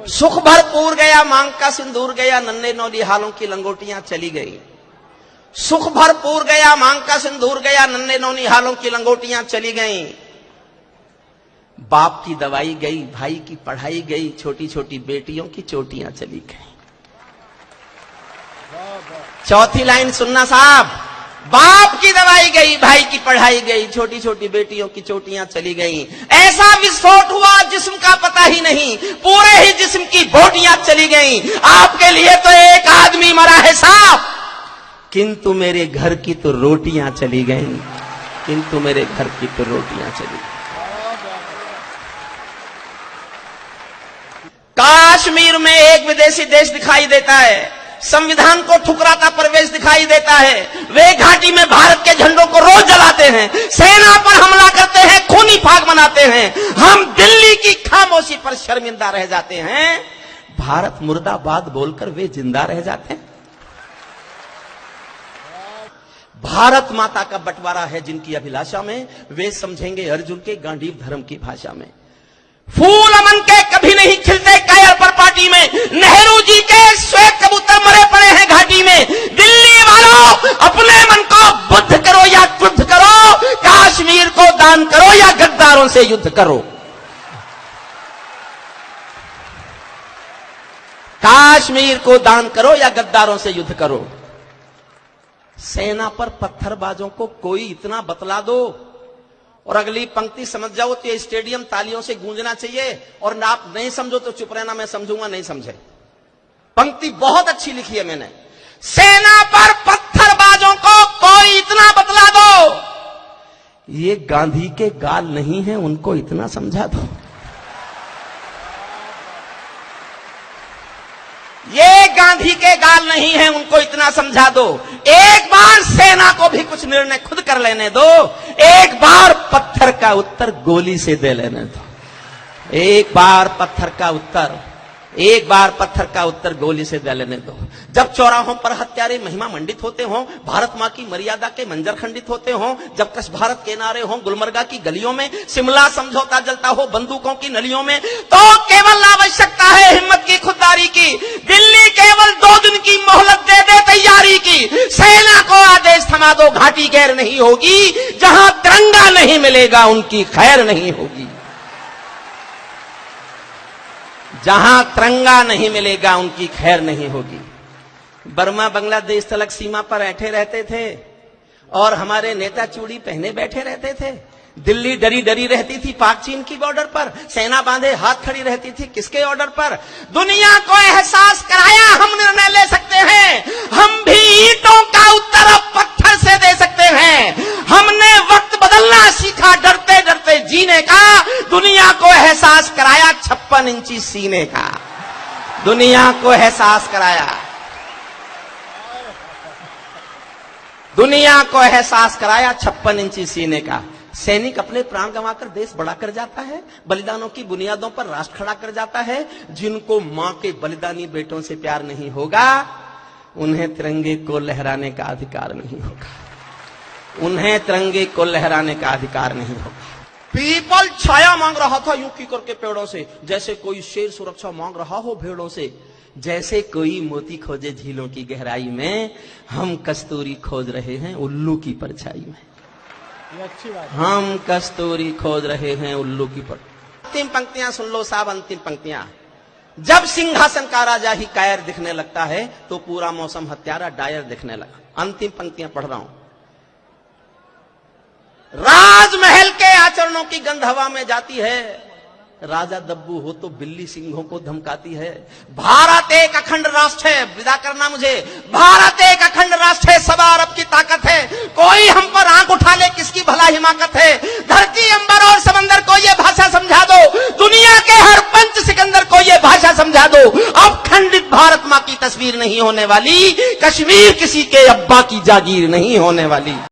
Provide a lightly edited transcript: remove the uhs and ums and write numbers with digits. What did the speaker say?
सुख भरपूर गया मांग का सिंदूर गया, नन्हे नौली हालों की लंगोटियां चली गई। सुख भरपूर गया मांग का सिंदूर गया, नन्हे नौली हालों की लंगोटियां चली गईं। बाप की दवाई गई, भाई की पढ़ाई गई, छोटी छोटी बेटियों की चोटियां चली गई। चौथी लाइन सुनना साहब, बाप की दवाई गई, भाई की पढ़ाई गई, छोटी छोटी बेटियों की चोटियां चली गई। ऐसा विस्फोट हुआ जिस्म का पता ही नहीं, पूरे ही जिस्म की बोटियां चली गई। आपके लिए तो एक आदमी मरा है साहब, किंतु मेरे घर की तो रोटियां चली गई, किंतु मेरे घर की तो रोटियां चली गई। कश्मीर में एक विदेशी देश दिखाई देता है, संविधान को ठुकराता प्रवेश दिखाई देता है। वे घाटी में भारत के झंडों को रोज जलाते हैं, सेना पर हमला करते हैं, खूनी फाग मनाते हैं। हम दिल्ली की खामोशी पर शर्मिंदा रह जाते हैं, भारत मुर्दाबाद बोलकर वे जिंदा रह जाते हैं। भारत माता का बंटवारा है जिनकी अभिलाषा में, वे समझेंगे अर्जुन के गांडीव धर्म की भाषा में। फूल अमन के कभी नहीं खिलते कायर पर पार्टी में, नेहरू जी के श्वेत कबूतर मरे पड़े हैं घाटी में। दिल्ली वालों अपने मन को बुद्ध करो या क्रुद्ध करो, कश्मीर को दान करो या गद्दारों से युद्ध करो। कश्मीर को दान करो या गद्दारों से युद्ध करो। सेना पर पत्थरबाजों को कोई इतना बतला दो और अगली पंक्ति समझ जाओ तो ये स्टेडियम तालियों से गूंजना चाहिए, और आप नहीं समझो तो चुप रहना, मैं समझूंगा नहीं समझे। पंक्ति बहुत अच्छी लिखी है मैंने, सेना पर पत्थरबाजों को कोई इतना बतला दो, ये गांधी के गाल नहीं है, उनको इतना समझा दो। ये गांधी के गाल नहीं है, उनको इतना समझा दो। एक बार सेना को भी कुछ निर्णय खुद कर लेने दो, एक बार पत्थर का उत्तर गोली से दे लेने दो। एक बार पत्थर का उत्तर गोली से दे लेने दो। जब चौराहों पर हत्यारे महिमा मंडित होते हों, भारत मां की मर्यादा के मंजर खंडित होते हों, जब कश भारत के नारे हों गुलमर्गा की गलियों में, शिमला समझौता जलता हो बंदूकों की नलियों में, तो केवल आवश्यकता है हिम्मत की, खुददारी की। दिल्ली केवल 2 दिन की मोहलत दे दे तैयारी की। सेना को आदेश थमा दो, घाटी गैर नहीं होगी, जहां तिरंगा नहीं मिलेगा उनकी खैर नहीं होगी। जहां तिरंगा नहीं मिलेगा उनकी खैर नहीं होगी। बर्मा बांग्लादेश तलक सीमा पर ऐठे रहते थे और हमारे नेता चूड़ी पहने बैठे रहते थे। दिल्ली डरी डरी रहती थी पाक चीन की बॉर्डर पर, सेना बांधे हाथ खड़ी रहती थी किसके ऑर्डर पर? दुनिया को एहसास कराया हम निर्णय ले सकते हैं, हम भी ईंटों का उत्तर अब पत्थर से दे सकते हैं। हमने वक्त बदलना सीखा, डरते डरते जीने का। दुनिया को एहसास कराया 56 इंची सीने का, दुनिया को एहसास कराया, दुनिया को एहसास कराया 56 इंची सीने का। सैनिक अपने प्राण गंवाकर देश बड़ा कर जाता है, बलिदानों की बुनियादों पर राष्ट्र खड़ा कर जाता है। जिनको मां के बलिदानी बेटों से प्यार नहीं होगा, उन्हें तिरंगे को लहराने का अधिकार नहीं होगा, उन्हें तिरंगे को लहराने का अधिकार नहीं होगा। पीपल छाया मांग रहा था यूं की करके पेड़ों से, जैसे कोई शेर सुरक्षा मांग रहा हो भेड़ों से, जैसे कोई मोती खोजे झीलों की गहराई में, हम कस्तूरी खोज रहे हैं उल्लू की परछाई में। अच्छी बात है। हम कस्तूरी खोज रहे हैं उल्लू की पर। अंतिम पंक्तियां सुन लो साहब, अंतिम पंक्तियां। जब सिंहासन का राजा ही कायर दिखने लगता है, तो पूरा मौसम हत्यारा डायर दिखने लगा। अंतिम पंक्तियां पढ़ रहा हूं। राजमहल के आचरणों की गंध हवा में जाती है, राजा दब्बू हो तो बिल्ली सिंहों को धमकाती है। भारत एक अखंड राष्ट्र है, विदा करना मुझे, भारत एक अखंड राष्ट्र है, 100 अरब की ताकत है, कोई हम पर आंख उठा ले किसकी भला हिमाकत है। धरती अंबर और समंदर को ये भाषा समझा दो, दुनिया के हर पंच सिकंदर को ये भाषा समझा दो। अब खंडित भारत मां की तस्वीर नहीं होने वाली, कश्मीर किसी के अब्बा की जागीर नहीं होने वाली।